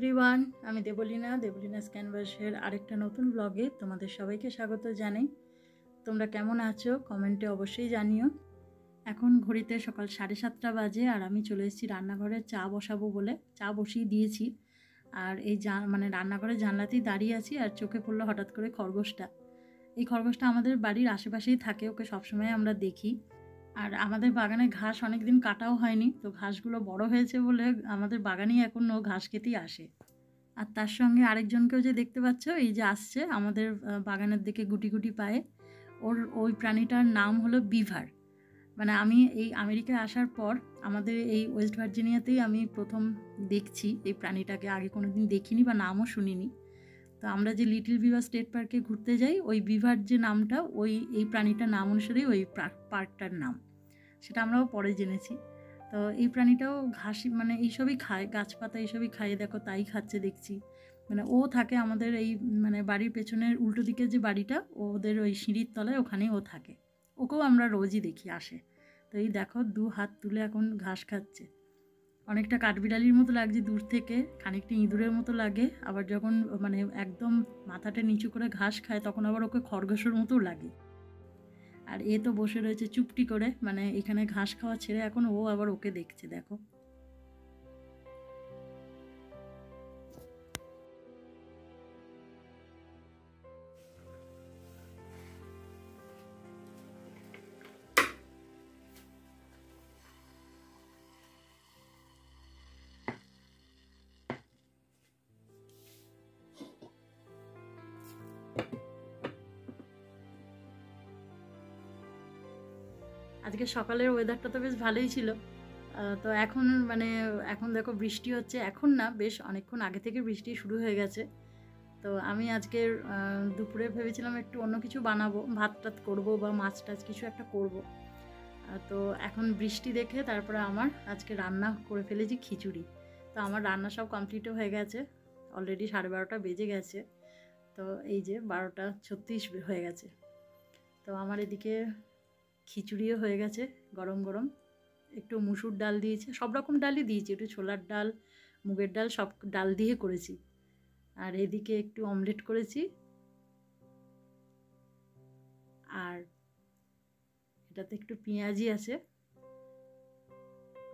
Everyone, আমি দেবলীনাস ক্যানভাসের আরেকটা নতুন ব্লগে তোমাদের সবাইকে স্বাগত জানাই। তোমরা কেমন আছো কমেন্টে অবশ্যই জানিও। এখন ঘড়িতে সকাল 7:30 বাজে আর আমি চলে এসেছি রান্নাঘরে চা বসাবো বলে। চা বসিয়ে দিয়েছি আর এই রান্নাঘরের জানলাতেই দাঁড়িয়ে আছি আর চোখে পড়লো হঠাৎ করে খরগোশটা। এই খরগোশটা আমাদের বাড়ির আশেপাশেই থাকে, ওকে সবসময় আমরা দেখি। আর আমাদের বাগানে ঘাস অনেক দিন কাটাও হয়নি, তো ঘাসগুলো বড় হয়েছে বলে আমাদের বাগানেই এখনও ঘাস খেতেই আসে। আর তার সঙ্গে আরেকজনকেও যে দেখতে পাচ্ছ, এই যে আসছে আমাদের বাগানের দিকে গুটি গুটি পায়ে, ওই প্রাণীটার নাম হলো বিভার। মানে আমি এই আমেরিকায় আসার পর আমাদের এই ওয়েস্ট ভার্জিনিয়াতেই আমি প্রথম দেখছি এই প্রাণীটাকে। আগে কোনো দিন দেখিনি বা নামও শুনিনি। তো আমরা যে লিটল বিভার স্টেট পার্কে ঘুরতে যাই, ওই বিভার যে নামটা, এই প্রাণীটার নাম অনুসারেই ওই পার্কটার নাম, সেটা আমরাও পরে জেনেছি। তো এই প্রাণীটাও মানে এইসবই খায়, গাছপাতা এইসবই খায়। দেখো তাই খাচ্ছে দেখছি। মানে ও থাকে আমাদের এই মানে বাড়ির পেছনের উল্টো দিকে যে বাড়িটা, ওদের ওই সিঁড়ির তলায়, ওখানেই ও থাকে। ওকেও আমরা রোজই দেখি আসে। তো এই দেখো 2 হাত তুলে এখন ঘাস খাচ্ছে। অনেকটা কাঠবিড়ালির মতো লাগছে দূর থেকে, খানিকটা ইঁদুরের মতো লাগে। আবার যখন মানে একদম মাথাটা নিচু করে ঘাস খায়, তখন আবার ওকে খরগোশের মতো লাগে। আর এ তো বসে রয়েছে চুপটি করে, মানে এখানে ঘাস খাওয়া ছেড়ে এখন ও আবার ওকে দেখছে, দেখো। আজকে সকালের ওয়েদারটা তো বেশ ভালোই ছিল। তো এখন দেখো বৃষ্টি হচ্ছে। এখন না, বেশ অনেকক্ষণ আগে থেকে বৃষ্টি শুরু হয়ে গেছে। তো আমি আজকের দুপুরে ভেবেছিলাম একটু অন্য কিছু বানাবো, ভাত টাত করবো বা মাছ টাছ কিছু একটা করবো। তো এখন বৃষ্টি দেখে তারপরে আমার আজকে রান্না করে ফেলেছি খিচুড়ি। তো আমার রান্না সব কমপ্লিটও হয়ে গেছে, অলরেডি 12:30 বেজে গেছে। তো এই যে 12:36 হয়ে গেছে। তো আমার এদিকে খিচুড়িও হয়ে গেছে গরম গরম। একটু মুসুর ডাল দিয়েছি, সব রকম ডালই দিয়েছি, একটু ছোলার ডাল, মুগের ডাল, সব ডাল দিয়ে করেছি। আর এদিকে একটু অমলেট করেছি। আর এটাতে একটু পেঁয়াজি আছে।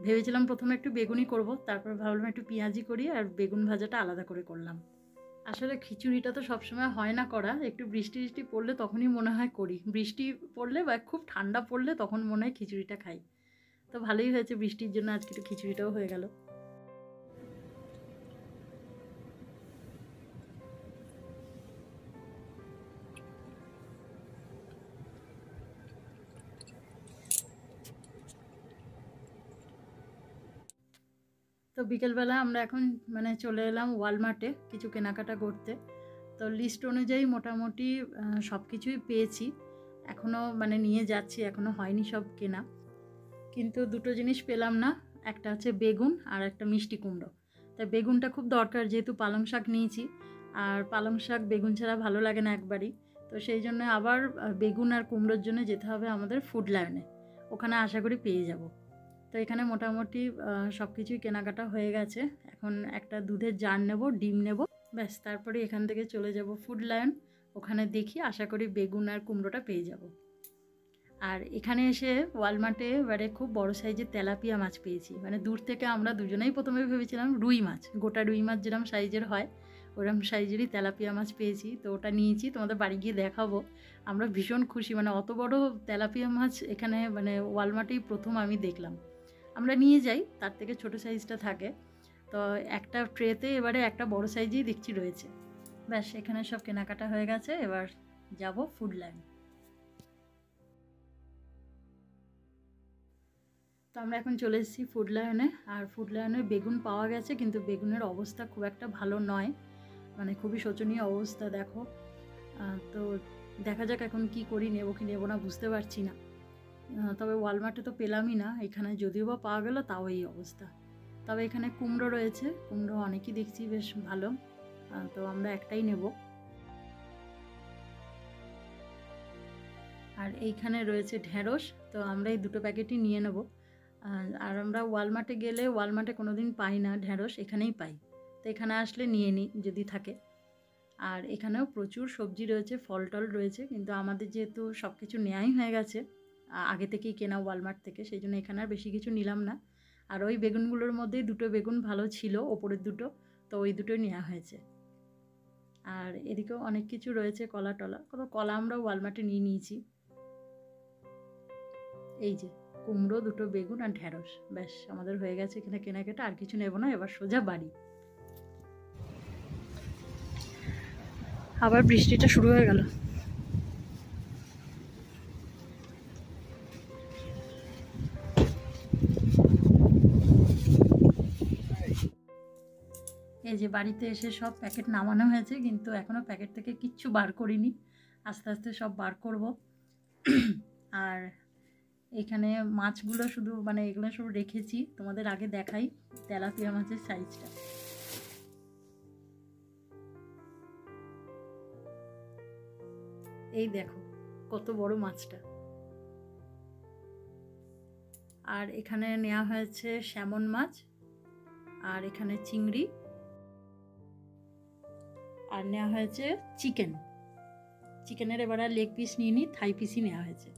ভেবেছিলাম প্রথমে একটু বেগুনি করব, তারপর ভাবলাম একটু পেঁয়াজি করি, আর বেগুন ভাজাটা আলাদা করে করলাম। আসলে খিচুড়িটা তো সবসময় হয় না করা, একটু বৃষ্টি পড়লে তখনই মনে হয় করি। বৃষ্টি পড়লে বা খুব ঠান্ডা পড়লে তখন মনে হয় খিচুড়িটা খাই। তো ভালোই হয়েছে, বৃষ্টির জন্য আজকে একটু খিচুড়িটাও হয়ে গেল। তো বিকেলবেলা আমরা এখন মানে চলে এলাম ওয়ালমার্টে কিছু কেনাকাটা করতে। তো লিস্ট অনুযায়ী মোটামুটি সব কিছুই পেয়েছি। এখনও মানে নিয়ে যাচ্ছি, এখনও হয়নি সব কেনা। কিন্তু দুটো জিনিস পেলাম না, একটা হচ্ছে বেগুন আর একটা মিষ্টি কুমড়ো। তাই বেগুনটা খুব দরকার, যেহেতু পালং শাক নিয়েছি, আর পালং শাক বেগুন ছাড়া ভালো লাগে না একবারই। তো সেই জন্য আবার বেগুন আর কুমড়োর জন্য যেতে হবে আমাদের ফুড লায়নে, ওখানে আশা করি পেয়ে যাব। তো এখানে মোটামুটি সব কিছুই কেনাকাটা হয়ে গেছে। এখন একটা দুধের জার নেব, ডিম নেব, ব্যাস। তারপরে এখান থেকে চলে যাব ফুড লায়ন, ওখানে দেখি আশা করি বেগুন আর কুমড়োটা পেয়ে যাব। আর এখানে এসে ওয়ালমার্টে এবারে খুব বড় সাইজের তেলাপিয়া মাছ পেয়েছি। মানে দূর থেকে আমরা দুজনেই প্রথমে ভেবেছিলাম রুই মাছ, গোটা রুই মাছ যেরকম সাইজের হয় ওরকম সাইজেরই তেলাপিয়া মাছ পেয়েছি। তো ওটা নিয়েছি, তোমাদের বাড়ি গিয়ে দেখাবো। আমরা ভীষণ খুশি, মানে অত বড় তেলাপিয়া মাছ এখানে মানে ওয়ালমার্টেই প্রথম আমি দেখলাম। আমরা নিয়ে যাই, তার থেকে ছোট সাইজটা থাকে। তো একটা ট্রেতে এবারে একটা বড় সাইজেই দেখছি রয়েছে। ব্যাস, এখানে সব কেনাকাটা হয়ে গেছে, এবার যাব ফুড লায়ন। তো আমরা এখন চলে এসেছি ফুড লায়নে। আর ফুড লায়নে বেগুন পাওয়া গেছে, কিন্তু বেগুনের অবস্থা খুব একটা ভালো নয়, মানে খুবই শোচনীয় অবস্থা দেখো। তো দেখা যাক এখন কি করি, নেবো কি নেবো না বুঝতে পারছি না। তবে ওয়ালমার্টে তো পেলামই না, এখানে যদিও বা পাওয়া গেল তাও এই অবস্থা। তবে এখানে কুমড়ো রয়েছে, কুমড়ো অনেকই দেখছি বেশ ভালো। তো আমরা একটাই নেব। আর এইখানে রয়েছে ঢেঁড়স, তো আমরা এই দুটো প্যাকেটই নিয়ে নেব। আর আমরা ওয়ালমার্টে গেলে, ওয়ালমার্টে কোনো দিন পাই না ঢেঁড়স, এখানেই পাই। তো এখানে আসলে নিয়ে নিই যদি থাকে। আর এখানেও প্রচুর সবজি রয়েছে, ফল টল রয়েছে, কিন্তু আমাদের যেহেতু সব কিছু নেওয়াই হয়ে গেছে আগে থেকেই কেনা ওয়ালমার্ট থেকে, সেই জন্য এখানে আর বেশি কিছু নিলাম না। আর ওই বেগুনগুলোর মধ্যেই দুটো বেগুন ভালো ছিল, ওপরের দুটো, তো ওই দুটোই নেওয়া হয়েছে। আর এদিকেও অনেক কিছু রয়েছে, কলা টলা, কলা আমরা ওয়ালমার্টে নিয়ে নিয়েছি। এই যে কুমড়ো, দুটো বেগুন আর ঢ্যাঁড়স, ব্যাস আমাদের হয়ে গেছে এখানে কেনাকাটা, আর কিছু নেব না। এবার সোজা বাড়ি। আবার বৃষ্টিটা শুরু হয়ে গেল। এই যে বাড়িতে এসে সব প্যাকেট নামানো হয়েছে, কিন্তু এখনও প্যাকেট থেকে কিচ্ছু বার করিনি, আস্তে আস্তে সব বার করব। আর এখানে মাছগুলো শুধু মানে এগুলো সব রেখেছি, তোমাদের আগে দেখাই তেলাপিয়া মাছের সাইজটা। এই দেখো কত বড় মাছটা। আর এখানে নেওয়া হয়েছে স্যামন মাছ, আর এখানে চিংড়ি, আর নেওয়া হয়েছে চিকেনের এবার আর লেগ পিস নিয়ে নিই, থাই পিসই নেওয়া হয়েছে।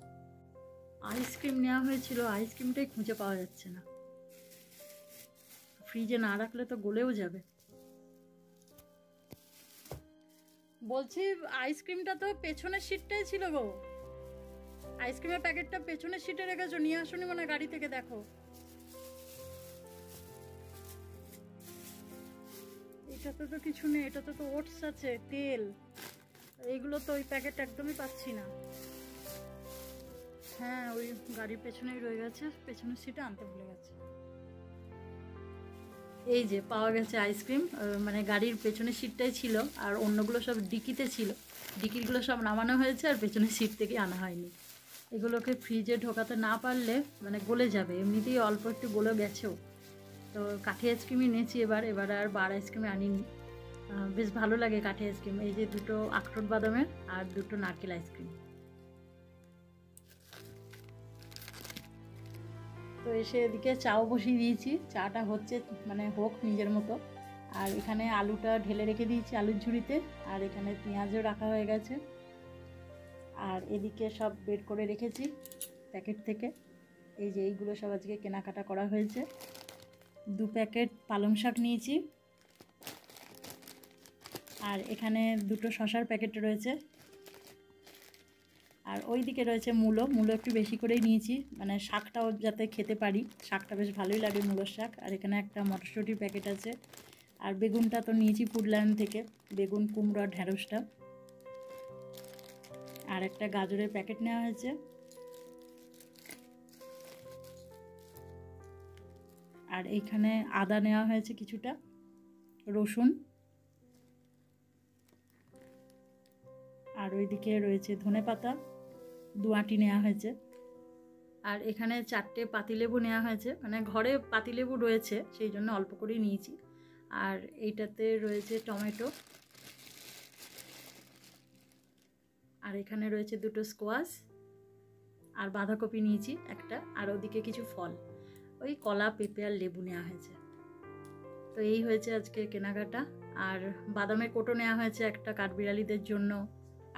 আইসক্রিম নেওয়া হয়েছিল, আইসক্রিমটাই খুঁজে পাওয়া যাচ্ছে না। ফ্রিজে না রাখলে তো গলেও যাবে। বলছি আইসক্রিমটা তো পেছনের সিটটাই ছিল গো, আইসক্রিমের প্যাকেটটা পেছনের সিটে রেখেছো, নিয়ে আসোনি মনে গাড়ি থেকে। দেখো এটাতে তো কিছু নেই, এটাতে তো ওটস আছে, তেল, এইগুলো তো ওই প্যাকেট একদমই পাচ্ছি না। হ্যাঁ ওই গাড়ির পেছনেই রয়ে গেছে, পেছনের সিটে আনতে ভুলে গেছে। এই যে পাওয়া গেছে আইসক্রিম, মানে গাড়ির পেছনের সিটটাই ছিল, আর অন্যগুলো সব ডিকিতে ছিল, ডিকিগুলো সব নামানো হয়েছে, আর পেছনের সিট থেকে আনা হয়নি। এগুলোকে ফ্রিজে ঢোকাতে না পারলে মানে গলে যাবে, এমনিতেই অল্প একটু গলে গেছেও। তো কাঠি আইসক্রিমই নিয়েছি এবার আর বার আইসক্রিমে আনিনি। বেশ ভালো লাগে কাঠি আইসক্রিম। এই যে দুটো আখরোট বাদামের আর দুটো নারকেল আইসক্রিম। তো এসে এদিকে চাও বসিয়ে দিয়েছি, চাটা হচ্ছে, মানে হোক নিজের মতো। আর এখানে আলুটা ঢেলে রেখে দিয়েছি আলুর ঝুড়িতে, আর এখানে পেঁয়াজও রাখা হয়ে গেছে। আর এদিকে সব বের করে রেখেছি প্যাকেট থেকে। এই যে এইগুলো সব আজকে কেনাকাটা করা হয়েছে। 2 প্যাকেট পালং শাক নিয়েছি, আর এখানে 2টো শশার প্যাকেট রয়েছে। আর ওই দিকে রয়েছে মূলো একটু বেশি করেই নিয়েছি, মানে শাকটাও যাতে খেতে পারি, শাকটা বেশ ভালোই লাগে মূলোর শাক। আর এখানে একটা মটরশুঁটির প্যাকেট আছে। আর বেগুনটা তো নিয়েছি ফুডল্যান্ড থেকে, বেগুন, কুমড়ো, ঢ্যাঁড়সটা। আর একটা গাজরের প্যাকেট নেওয়া হয়েছে। আর এইখানে আদা নেওয়া হয়েছে কিছুটা, রসুন, আর ওইদিকে রয়েছে ধনেপাতা, 2 আঁটি নেওয়া হয়েছে। আর এখানে 4টে পাতিলেবু নেওয়া হয়েছে, মানে ঘরে পাতিলেবু রয়েছে সেই জন্য অল্প করেই নিয়েছি। আর এইটাতে রয়েছে টমেটো, আর এখানে রয়েছে 2টো স্কোয়াশ, আর বাঁধাকপি নিয়েছি একটা, আর ওদিকে কিছু ফল, ওই কলা, পেঁপে আর লেবু নেওয়া হয়েছে। তো এই হয়েছে আজকে কেনাকাটা। আর বাদামের কোটো নেওয়া হয়েছে একটা কাঠবিড়ালিদের জন্য,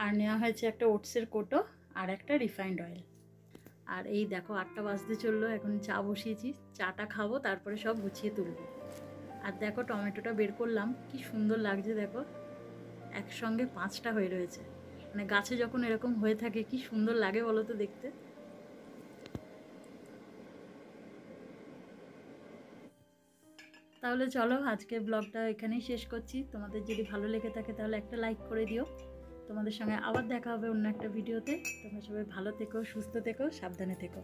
আর নেওয়া হয়েছে একটা ওটসের কোটো, আর একটা রিফাইন্ড অয়েল। আর এই দেখো 8টা বাজতে চললো, এখন চা বসিয়েছি, চাটা খাবো, তারপরে সব গুছিয়ে তুলবো। আর দেখো টমেটোটা বের করলাম, কি সুন্দর লাগছে দেখো, একসঙ্গে 5টা হয়ে রয়েছে। মানে গাছে যখন এরকম হয়ে থাকে কি সুন্দর লাগে বলো তো দেখতে। তাহলে চলো আজকে ব্লগটা এখানেই শেষ করছি। তোমাদের যদি ভালো লেগে থাকে তাহলে একটা লাইক করে দিও। তোমাদের সঙ্গে আবার দেখা হবে অন্য একটা ভিডিওতে। তোমরা সবাই ভালো থেকো, সুস্থ থেকো, সাবধানে থেকো।